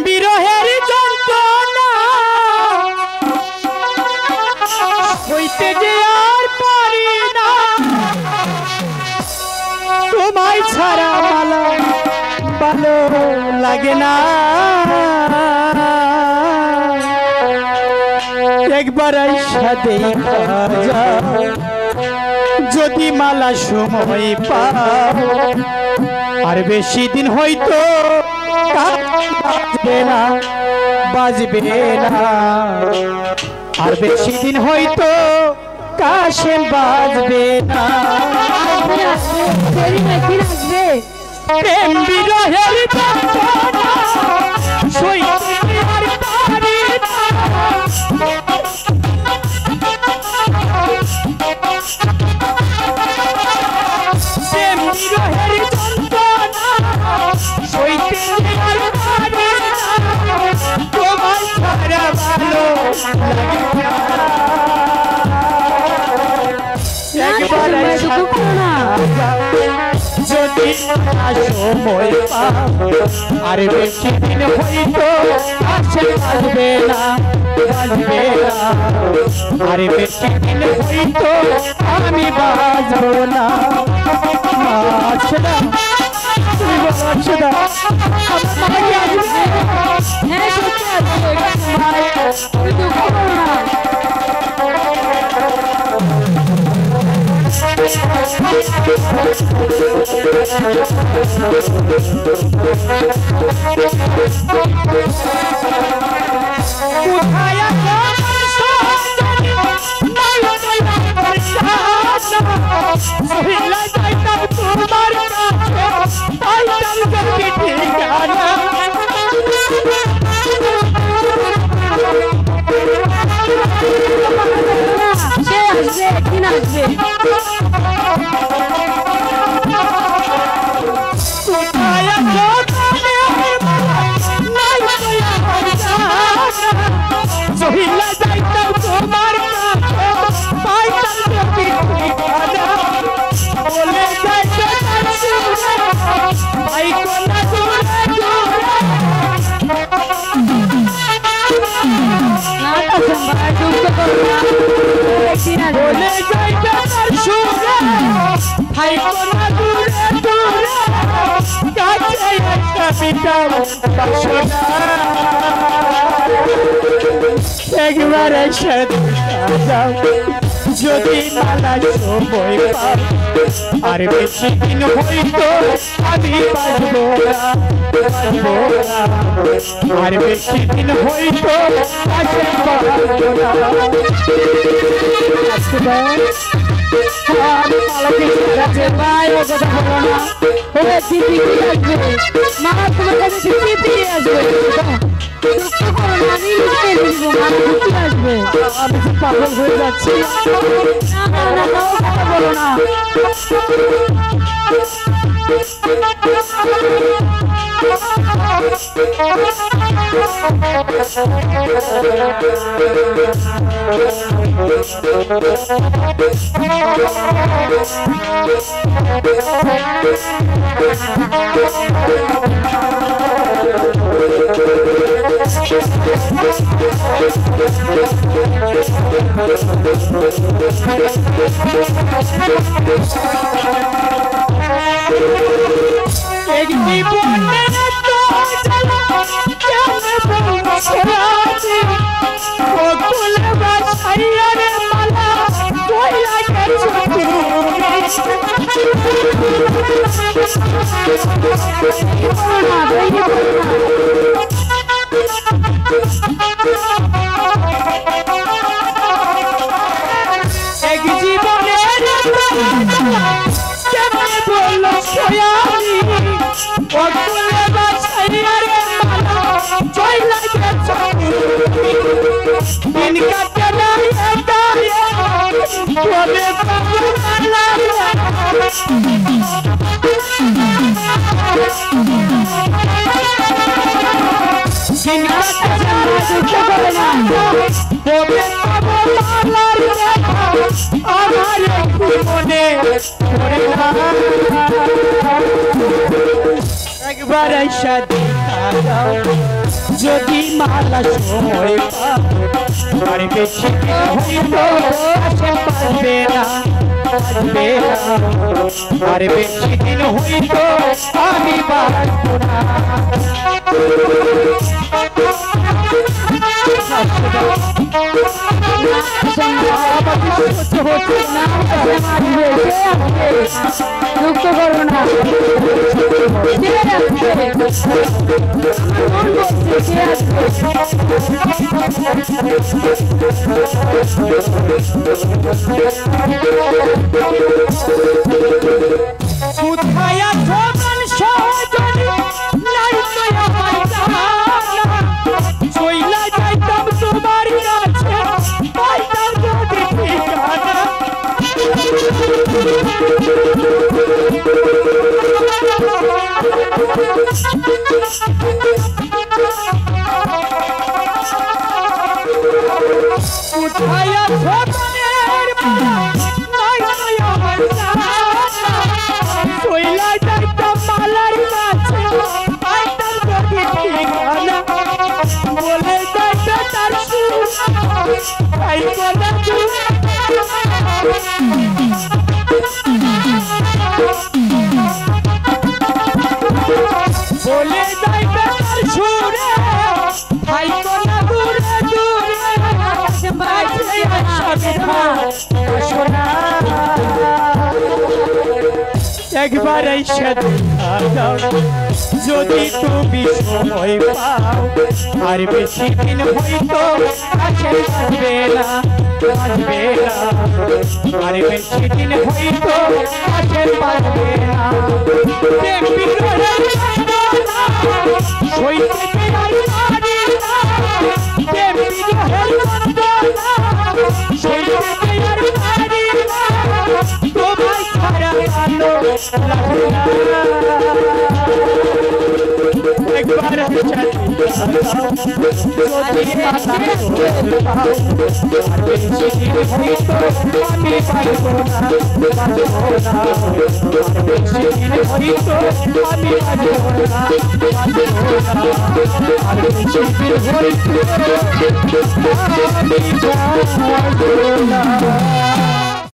বিরহের যন্ত্রণা হইতে যে আর পারি না, তোমায় ছাড়া ভালো লাগে না। একবার আইসা দেখা যাও যদি মালা সময় পাও, আর বেশি দিন হয়তো বাজবে না, আর বেশি দিন হয়তো কাশেম বাজবে না। প্রেম বিরহের যন্ত্রণা সইতে আর পারি না, প্রেম বিরহের যন্ত্রণা সইতে আর পারি না, তোমার ছাড়া ভালো লাগে না। একবার যদি সময় পাও, আর বেশি দিন হইতো কাছে বাজবে না, আর বেশি দিন হইতো আমি বাজবো না। তুমি বলো একবার যদি মালা সময় পাও, আর বেশি দিন হইতো আমি বাজবো না, আর বেশি দিন হইতো কাছে বাজবো না। ভাই ও কথা বলো না, দিদি আসবে মা, তোমার কাছে আসবে, আমি পাগল হয়ে যাচ্ছি। বলো না একবার আইসা দেখা দাও যদি মালা সময় পাও আর বেশি হইল আসে পারবে না আর বেশি দিন হইল আমি পারবো না দুঃখ করবো না কোথায় আছো সজনী নাই তো আমার জানা চইলা যাইতাম তোমার কাছে পাইতাম যদি ঠিকানা কোথায় আছো মনের মায়া নাই তো আমার জানা চইলা যাইতাম মালার কাছে পাইতাম যদি ঠিকানা বলে যাইতে তার সুর পাইবো না বলে যাইতে তার সুরে পাইবো না দূরে দূরে একবার আইসা দেখা দাও যদি তুমি সময় পাও আর বেশি দিন হইতো আসে পারবে না আর বেশি দিন হইতো আসে পারবে না সইতে আর পারি না সইতে আর পারি না তোমায় ছাড়া ভালো লাগে না একবার আমি